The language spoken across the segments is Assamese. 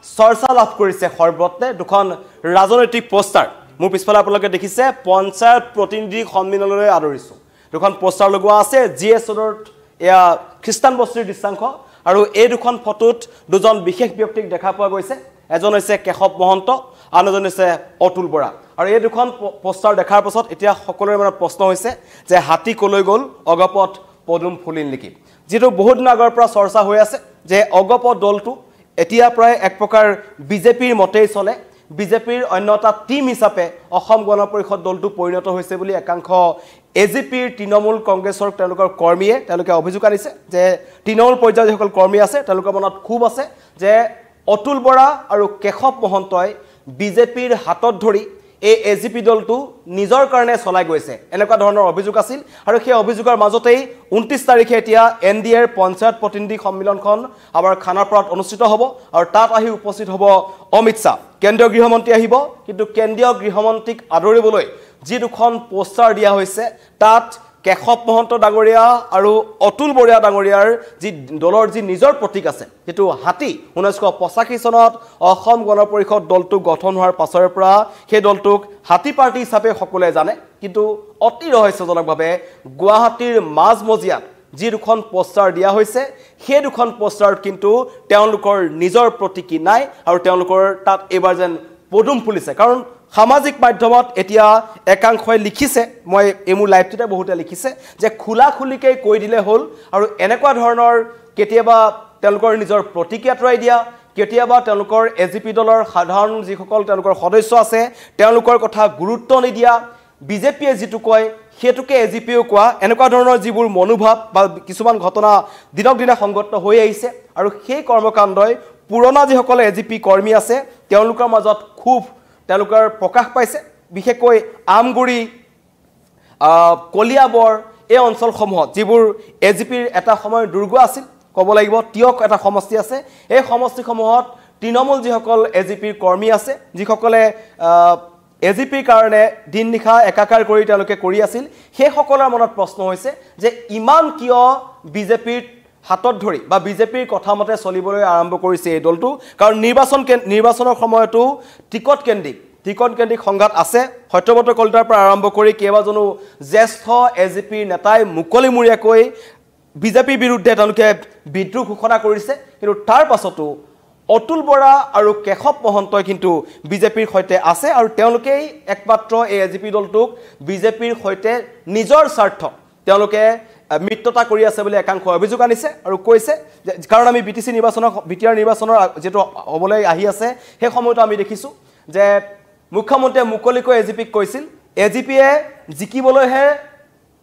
চৰ্চা লাভ কৰিছে সৰ্বত্ৰে দুখন ৰাজনৈতিক পোষ্টাৰ মোৰ পিছফালে আপোনালোকে দেখিছে পঞ্চায়ত প্ৰতিনিধি সন্মিলনলৈ আদৰিছো দুখন পোষ্টাৰ লগোৱা আছে জিএছ ৰোডত এয়া খ্ৰীষ্টান বস্তিৰ দৃশ্যাংশ আৰু এই দুখন ফটোত দুজন বিশেষ ব্যক্তিক দেখা পোৱা গৈছে এজন হৈছে কেশৱ মহন্ত আনজন হৈছে অতুল বৰা আৰু এই দুখন পোষ্টাৰ দেখাৰ পাছত এতিয়া সকলোৰে মনত প্ৰশ্ন হৈছে যে হাতী কলৈ গ'ল অগপত পদুম ফুলিল নেকি যেটো বহুত দিন আগৰ পৰা চৰ্চা হৈ আছে যে অগপত দলটো এতিয়া প্ৰায় এক প্ৰকাৰ বিজেপিৰ মতেই চলে বিজেপিৰ অন্যতা টিম হিচাপে অসম গণ পৰিষদ দলটো পৰিণত হৈছে বুলি একাংশ এজিপিৰ তৃণমূল কংগ্ৰেছৰ তেওঁলোকৰ কৰ্মীয়ে তেওঁলোকে অভিযোগ আনিছে যে তৃণমূল পৰ্যায়ৰ যিসকল কৰ্মী আছে তেওঁলোকৰ মনত খুব আছে যে অতুল বৰা আৰু কেশৱ মহন্তই বিজেপিৰ হাতত ধৰি এই এজিপি দলটো নিজৰ কাৰণে চলাই গৈছে এনেকুৱা ধৰণৰ অভিযোগ আছিল আৰু সেই অভিযোগৰ মাজতেই 29 তাৰিখে এতিয়া এনডিএৰ পঞ্চায়ত প্ৰতিনিধি সন্মিলনখন আমাৰ খানাপাৰাত অনুষ্ঠিত হ'ব আৰু তাত আহি উপস্থিত হ'ব অমিত শাহ কেন্দ্ৰীয় গৃহমন্ত্ৰী আহিব কিন্তু কেন্দ্ৰীয় গৃহমন্ত্ৰীক আদৰিবলৈ যি দুখন পোষ্টাৰ দিয়া হৈছে তাত কেশৱ মহন্ত ডাঙৰীয়া আৰু অতুল বৰা ডাঙৰীয়াৰ যি দলৰ যি নিজৰ প্ৰতীক আছে যেটো হাতী 1985 চনত অসম গণ পৰিষদ দলটো গঠন হোৱাৰ পাছৰ পৰা সেই দলটোক হাতী পাৰ্টি হিচাপে সকলোৱে জানে কিন্তু অতি ৰহস্যজনকভাৱে গুৱাহাটীৰ মাজমজিয়াত যি দুখন পোষ্টাৰ দিয়া হৈছে সেই দুখন পোষ্টাৰত কিন্তু তেওঁলোকৰ নিজৰ প্ৰতীক নাই আৰু তেওঁলোকৰ তাত এবাৰ যেন পদুম ফুলিছে কাৰণ সামাজিক মাধ্যমত এতিয়া একাংশই লিখিছে মই এমু লাইভটোতে বহুতে লিখিছে যে খুলাখুলিকৈ কৈ দিলে হল আৰু এনেকুৱা ধৰণৰ কেতিয়াবা তেওঁলোকৰ নিজৰ প্ৰতিক্ৰিয়া আঁতৰাই দিয়া কেতিয়াবা তেওঁলোকৰ এজিপি দলৰ সাধাৰণ যিসকল তেওঁলোকৰ সদস্য আছে তেওঁলোকৰ কথা গুৰুত্ব নিদিয়া বিজেপিয়ে যেটো কয় হেতুকে এজিপিও কোৱা এনেকুৱা ধৰণৰ যিবোৰ মনোভাৱ বা কিছুমান ঘটনা দিনক দিনে সংগত হৈ আহিছে আৰু সেই কৰ্মকাণ্ডই পুৰণা যিসকল এজিপি কৰ্মী আছে তেওঁলোকৰ মাজত খুব তেওঁলোকৰ প্ৰকাশ পাইছে বিশেষকৈ আমগুৰি কলিয়াবৰ এই অঞ্চলসমূহত যিবোৰ এজিপিৰ এটা সময় দুৰ্গ আছিল ক'ব লাগিব তিয়ক এটা সমষ্টি আছে এই সমষ্টিসমূহত তৃণমূল যিসকল এজিপিৰ কৰ্মী আছে যিসকলে এজিপিৰ কাৰণে দিন নিশা একাকাৰ কৰি তেওঁলোকে কৰি আছিল সেই সকলৰ মনত প্ৰশ্ন হৈছে যে ইমান কিয় বিজেপিৰ হাতত ধৰি বা বিজেপিৰ কথা মতে চলিবলৈ আৰম্ভ কৰিছে এই দলটো কাৰণ নিৰ্বাচনৰ সময়তো টিকট কেন্দ্ৰিক সংঘাত আছে সত্যব্ৰত কলিতাৰ পৰা আৰম্ভ কৰি কেইবাজনো জ্যেষ্ঠ এজিপিৰ নেতাই মুকলিমূৰীয়াকৈ বিজেপিৰ বিৰুদ্ধে তেওঁলোকে বিদ্ৰোহ ঘোষণা কৰিছে কিন্তু তাৰ পাছতো অতুল বৰা আৰু কেশৱ মহন্তই কিন্তু বিজেপিৰ সৈতে আছে আৰু তেওঁলোকেই একমাত্ৰ এই এজিপি দলটোক বিজেপিৰ সৈতে নিজৰ স্বাৰ্থ তেওঁলোকে মিত্ৰতা কৰি আছে বুলি একাংশ অভিযোগ আনিছে আৰু কৈছে কাৰণ আমি বিটিআৰ নিৰ্বাচনৰ যেটো হ'বলৈ আহি আছে সেই সময়তো আমি দেখিছো যে মুখ্যমন্ত্ৰীয়ে মুকলিকৈ এজিপিক কৈছিল এজিপিয়ে জিকিবলৈহে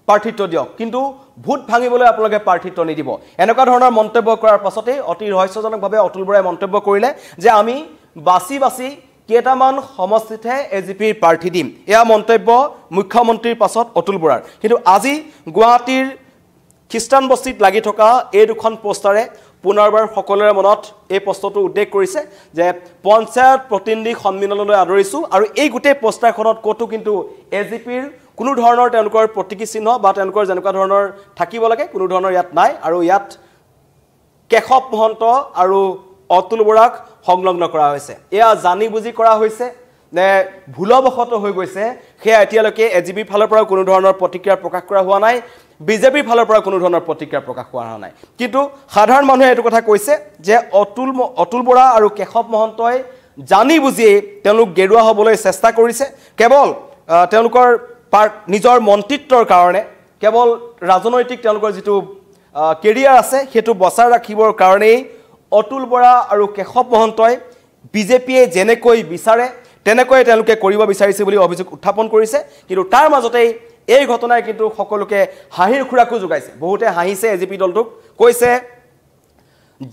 প্ৰাৰ্থিত্ব দিয়ক কিন্তু ভোট ভাঙিবলৈ আপোনালোকে প্ৰাৰ্থিত্ব নিদিব এনেকুৱা ধৰণৰ মন্তব্য কৰাৰ পাছতে অতি ৰহস্যজনকভাৱে অতুল বৰাই মন্তব্য কৰিলে যে আমি বাছি কেইটামান সমষ্টিতহে এজিপিৰ প্ৰাৰ্থী দিম এয়া মন্তব্য মুখ্যমন্ত্ৰীৰ পাছত অতুল বৰাৰ কিন্তু আজি গুৱাহাটীৰ খ্ৰীষ্টান বস্তিত লাগি থকা এই দুখন পোষ্টাৰে পুনৰবাৰ সকলোৰে মনত এই প্ৰশ্নটো উদ্দেশ কৰিছে যে পঞ্চায়ত প্ৰতিনিধি সন্মিলনলৈ আদৰিছো আৰু এই গোটেই পোষ্টাৰখনত কতো কিন্তু এজিপিৰ কোনো ধৰণৰ তেওঁলোকৰ প্ৰতীকী চিহ্ন বা তেওঁলোকৰ যেনেকুৱা ধৰণৰ থাকিব লাগে কোনো ধৰণৰ ইয়াত নাই আৰু ইয়াত কেশৱ মহন্ত আৰু অতুল বৰাক সংলগ্ন কৰা হৈছে এয়া জানি বুজি কৰা হৈছে নে ভুলবশত হৈ গৈছে সেয়া এতিয়ালৈকে এজিপিৰ ফালৰ পৰা কোনো ধৰণৰ প্ৰতিক্ৰিয়া প্ৰকাশ কৰা হোৱা নাই বিজেপিৰ ফালৰ পৰা কোনো ধৰণৰ প্ৰতিক্ৰিয়া প্ৰকাশ কৰা হোৱা নাই কিন্তু সাধাৰণ মানুহে এইটো কথা কৈছে যে অতুল বৰা আৰু কেশৱ মহন্তই জানি বুজি তেওঁলোক গেৰুৱা হ'বলৈ চেষ্টা কৰিছে কেৱল তেওঁলোকৰ নিজৰ মন্ত্ৰিত্বৰ কাৰণে কেৱল ৰাজনৈতিক তেওঁলোকৰ যেটো কেৰিয়াৰ আছে হেতু বচাই ৰাখিবৰ কাৰণে অতুল বৰা আৰু কেশৱ মহন্তই বিজেপিয়ে যেনেকৈ বিচাৰে তেনেকৈ তেওঁলোকে কৰিব বিচাৰিছে বুলি অভিযোগ উত্থাপন কৰিছে কিন্তু তাৰ মাজতেই এই ঘটনাই কিন্তু সকলোকে হাঁহিৰ খুৰাকো যোগাইছে বহুতে হাঁহিছে এজিপি দলটোক কৈছে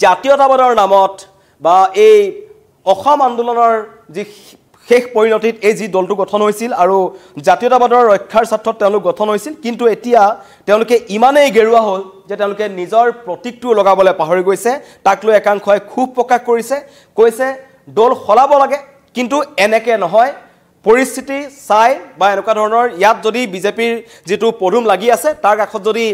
জাতীয়তাবাদৰ নামত বা এই অসম আন্দোলনৰ যি শেষ পৰিণতিত এই যি দলটো গঠন হৈছিল আৰু জাতীয়তাবাদৰ ৰক্ষাৰ স্বাৰ্থত তেওঁলোক গঠন হৈছিল কিন্তু এতিয়া তেওঁলোকে ইমানেই গেৰুৱা হ'ল যে তেওঁলোকে নিজৰ প্ৰতীকটো লগাবলৈ পাহৰি গৈছে তাক লৈ একাংশই খুব প্ৰকাশ কৰিছে কৈছে দল খলাব লাগে কিন্তু এনেকে নহয় পৰিস্থিতি চাই বা এনেকুৱা ধৰণৰ ইয়াত যদি বিজেপিৰ যেটো পদুম লাগি আছে তাৰ কাষত যদি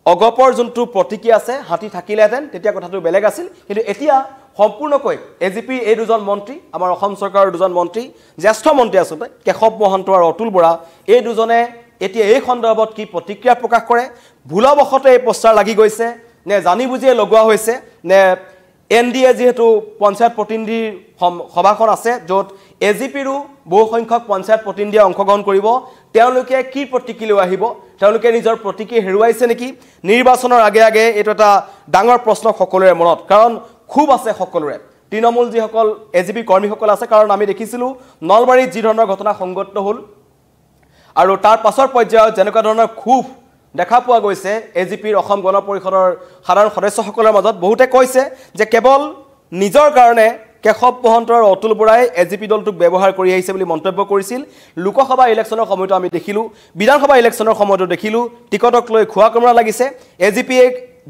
অগপৰ যোনটো প্ৰতিক্ৰিয়া আছে হাতী থাকিলেহেঁতেন তেতিয়া কথাটো বেলেগ আছিল কিন্তু এতিয়া সম্পূৰ্ণকৈ এজিপি এই দুজন মন্ত্ৰী আমাৰ অসম চৰকাৰৰ দুজন মন্ত্ৰী জ্যেষ্ঠ মন্ত্ৰী আচলতে কেশৱ মহন্ত আৰু অতুল বৰা এই দুজনে এতিয়া এই সন্দৰ্ভত কি প্ৰতিক্ৰিয়া প্ৰকাশ কৰে ভুলবশতে এই পোষ্টাৰ লাগি গৈছে নে জানি বুজিয়ে লগোৱা হৈছে নে এনডিএ যেহেতু পঞ্চায়ত প্ৰতিনিধিৰ সভাখন আছে য'ত এজিপিৰো বহু সংখ্যক পঞ্চায়ত প্ৰতিনিধিয়ে অংশগ্ৰহণ কৰিব তেওঁলোকে কি প্ৰতিক্ৰিয়া লৈ আহিব তেওঁলোকে নিজৰ প্ৰতিক্ৰিয়া হেৰুৱাইছে নেকি নিৰ্বাচনৰ আগে আগে এইটো এটা ডাঙৰ প্ৰশ্ন সকলোৰে মনত কাৰণ খুব আছে সকলোৰে তৃণমূল যিসকল এজিপি কৰ্মীসকল আছে কাৰণ আমি দেখিছিলোঁ নলবাৰীত যি ধৰণৰ ঘটনা সংঘটিত হ'ল আৰু তাৰ পাছৰ পৰ্যায়ত যেনেকুৱা ধৰণৰ খুব দেখা পোৱা গৈছে এজিপিৰ অসম গণ পৰিষদৰ সাধাৰণ সদস্যসকলৰ মাজত বহুতে কৈছে যে কেৱল নিজৰ কাৰণে কেশৱ মহন্ত আৰু অতুল বৰাই এজিপি দলটোক ব্যৱহাৰ কৰি আহিছে বুলি মন্তব্য কৰিছিল লোকসভা ইলেকশ্যনৰ সময়তো আমি দেখিলোঁ বিধানসভা ইলেকশ্যনৰ সময়তো দেখিলোঁ টিকটক লৈ খোৱা কমৰা লাগিছে এজিপিয়ে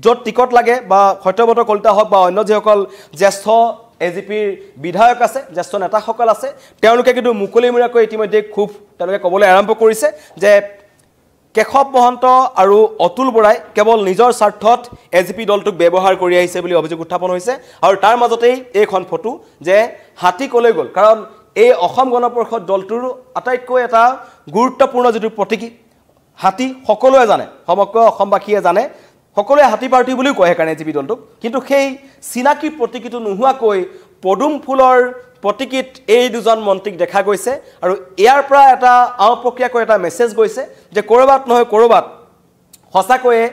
য'ত টিকট লাগে বা সত্যব্ৰত কলিতা হওক বা অন্য যিসকল জ্যেষ্ঠ এজিপিৰ বিধায়ক আছে জ্যেষ্ঠ নেতাসকল আছে তেওঁলোকে কিন্তু মুকলিমূৰীয়াকৈ ইতিমধ্যে খুব তেওঁলোকে ক'বলৈ আৰম্ভ কৰিছে যে কেশৱ মহন্ত আৰু অতুল বৰাই কেৱল নিজৰ স্বাৰ্থত এজিপি দলটোক ব্যৱহাৰ কৰি আহিছে বুলি অভিযোগ উত্থাপন হৈছে আৰু তাৰ মাজতেই এইখন ফটো যে হাতী কলৈ গ'ল কাৰণ এই অসম গণ পৰিষদ দলটোৰ আটাইতকৈ এটা গুৰুত্বপূৰ্ণ যিটো প্ৰতীকী হাতী সকলোৱে জানে সমগ্ৰ অসমবাসীয়ে জানে সকলোৱে হাতী পাৰ্টি বুলিও কয় সেইকাৰণে এজিপি দলটোক কিন্তু সেই চিনাকি প্ৰতীকীটো নোহোৱাকৈ পদুম ফুলৰ প্ৰতীকীত এই দুজন মন্ত্ৰীক দেখা গৈছে আৰু ইয়াৰ পৰা এটা আওপকীয়াকৈ এটা মেছেজ গৈছে যে ক'ৰবাত নহয় ক'ৰবাত সঁচাকৈয়ে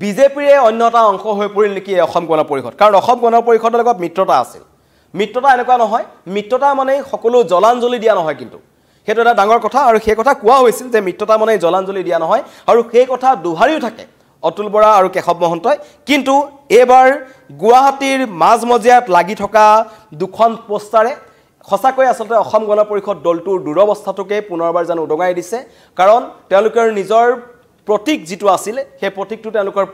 বিজেপিৰে অন্য এটা অংশ হৈ পৰিল নেকি অসম গণ পৰিষদ কাৰণ অসম গণ পৰিষদৰ লগত মিত্ৰতা আছিল মিত্ৰতা এনেকুৱা নহয় মিত্ৰতা মানে সকলো জলাঞ্জলি দিয়া নহয় কিন্তু সেইটো এটা ডাঙৰ কথা আৰু সেই কথা কোৱা হৈছিল যে মিত্ৰতা মানে জলাঞ্জলি দিয়া নহয় আৰু সেই কথা দুহাৰিও থাকে অতুল বৰা আৰু কেশৱ মহন্তই কিন্তু এইবাৰ গুৱাহাটীৰ মাজমজিয়াত লাগি থকা দুখন পোষ্টাৰে সঁচাকৈ আচলতে অসম গণ পৰিষদ দলটোৰ দুৰৱস্থাটোকে পুনৰবাৰ জানো উদঙাই দিছে কাৰণ তেওঁলোকৰ নিজৰ প্ৰতীক যিটো আছিল সেই প্ৰতীকটো তেওঁলোকৰ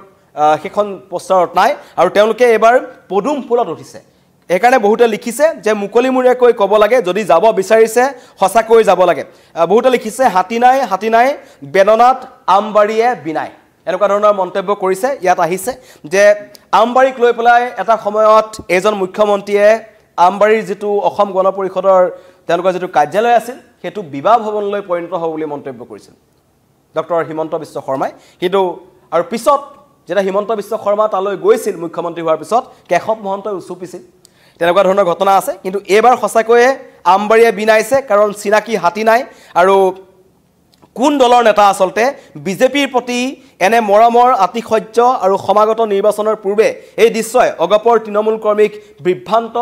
সেইখন পোষ্টাৰত নাই আৰু তেওঁলোকে এবাৰ পদুম ফুলত উঠিছে এইকাৰণে বহুতে লিখিছে যে মুকলিমূৰীয়াকৈ ক'ব লাগে যদি যাব বিচাৰিছে সঁচাকৈ যাব লাগে বহুতে লিখিছে হাতী নাই বেদনাত আমবাৰীয়ে বিনাই এনেকুৱা ধৰণৰ মন্তব্য কৰিছে ইয়াত আহিছে যে আমবাৰীক লৈ পেলাই এটা সময়ত এজন মুখ্যমন্ত্ৰীয়ে আমবাৰীৰ যিটো অসম গণ পৰিষদৰ তেওঁলোকৰ যিটো কাৰ্যালয় আছিল সেইটো বিবাহ ভৱনলৈ পৰিণত হ'ব বুলি মন্তব্য কৰিছিল ডক্টৰ হিমন্ত বিশ্ব শৰ্মাই কিন্তু আৰু পিছত যেতিয়া হিমন্ত বিশ্ব শৰ্মা তালৈ গৈছিল মুখ্যমন্ত্ৰী হোৱাৰ পিছত কেশৱ মহন্তই উচুপিছিল তেনেকুৱা ধৰণৰ ঘটনা আছে কিন্তু এইবাৰ সঁচাকৈয়ে আমবাৰীয়ে বিনাইছে কাৰণ চিনাকি হাতী নাই আৰু কোন দলৰ নেতা আচলতে বিজেপিৰ প্ৰতি এনে মৰমৰ আতিশয্য আৰু সমাগত নিৰ্বাচনৰ পূৰ্বে এই দৃশ্যই অগপৰ তৃণমূল কৰ্মীক বিভ্ৰান্ত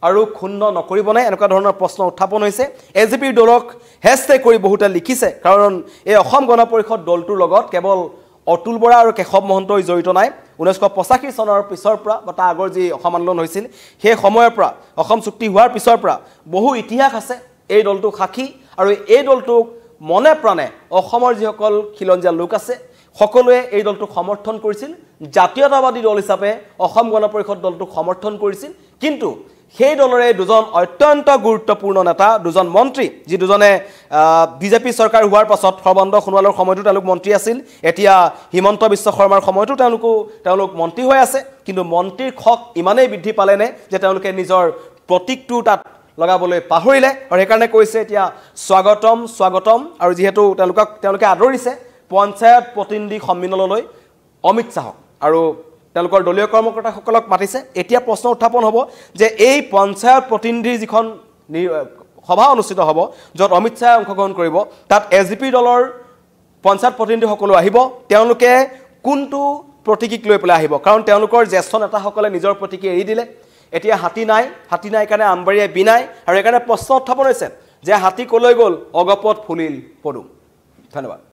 আৰু ক্ষুণ্ণ নকৰিবনে এনেকুৱা ধৰণৰ প্ৰশ্ন উত্থাপন হৈছে এজিপিৰ দলক হেছটেগ কৰি বহুতে লিখিছে কাৰণ এই অসম গণ পৰিষদ দলটোৰ লগত কেৱল অতুল বৰা আৰু কেশৱ মহন্তই জড়িত নাই 1985 চনৰ পিছৰ পৰা বা তাৰ আগৰ যি অসম আন্দোলন হৈছিল সেই সময়ৰ পৰা অসম চুক্তি হোৱাৰ পিছৰ পৰা বহু ইতিহাস আছে এই দলটো সাক্ষী আৰু এই দলটোক মনে প্ৰাণে অসমৰ যিসকল খিলঞ্জীয়া লোক আছে সকলোৱে এই দলটোক সমৰ্থন কৰিছিল জাতীয়তাবাদী দল হিচাপে অসম গণ পৰিষদ দলটোক সমৰ্থন কৰিছিল কিন্তু সেই দলৰে দুজন অত্যন্ত গুৰুত্বপূৰ্ণ নেতা দুজন মন্ত্ৰী যি দুজনে বিজেপি চৰকাৰ হোৱাৰ পাছত সৰ্বানন্দ সোণোৱালৰ সময়তো তেওঁলোক মন্ত্ৰী আছিল এতিয়া হিমন্ত বিশ্ব শৰ্মাৰ সময়তো তেওঁলোক মন্ত্ৰী হৈ আছে কিন্তু মন্ত্ৰীৰ খক ইমানেই বৃদ্ধি পালেনে যে তেওঁলোকে নিজৰ প্ৰতীকটো তাত লগাবলৈ পাহৰিলে আৰু সেইকাৰণে কৈছে এতিয়া স্বাগতম আৰু যিহেতু তেওঁলোকে আদৰিছে পঞ্চায়ত প্ৰতিনিধি সন্মিলনলৈ অমিত শাহক আৰু তেওঁলোকৰ দলীয় কৰ্মকৰ্তাসকলক মাতিছে এতিয়া প্ৰশ্ন উত্থাপন হ'ব যে এই পঞ্চায়ত প্ৰতিনিধিৰ যিখন সভা অনুষ্ঠিত হ'ব য'ত অমিত শাহে অংশগ্ৰহণ কৰিব তাত এজিপি দলৰ পঞ্চায়ত প্ৰতিনিধিসকলো আহিব তেওঁলোকে কোনটো প্ৰতীকীক লৈ পেলাই আহিব কাৰণ তেওঁলোকৰ জ্যেষ্ঠ নেতাসকলে নিজৰ প্ৰতীকী এৰি দিলে এতিয়া হাতী নাই কাৰণে আমবাৰীয়ে বিনাই আৰু এইকাৰণে প্ৰশ্ন উত্থাপন হৈছে যে হাতী কলৈ গ'ল অগপত ফুলিল পদুম ধন্যবাদ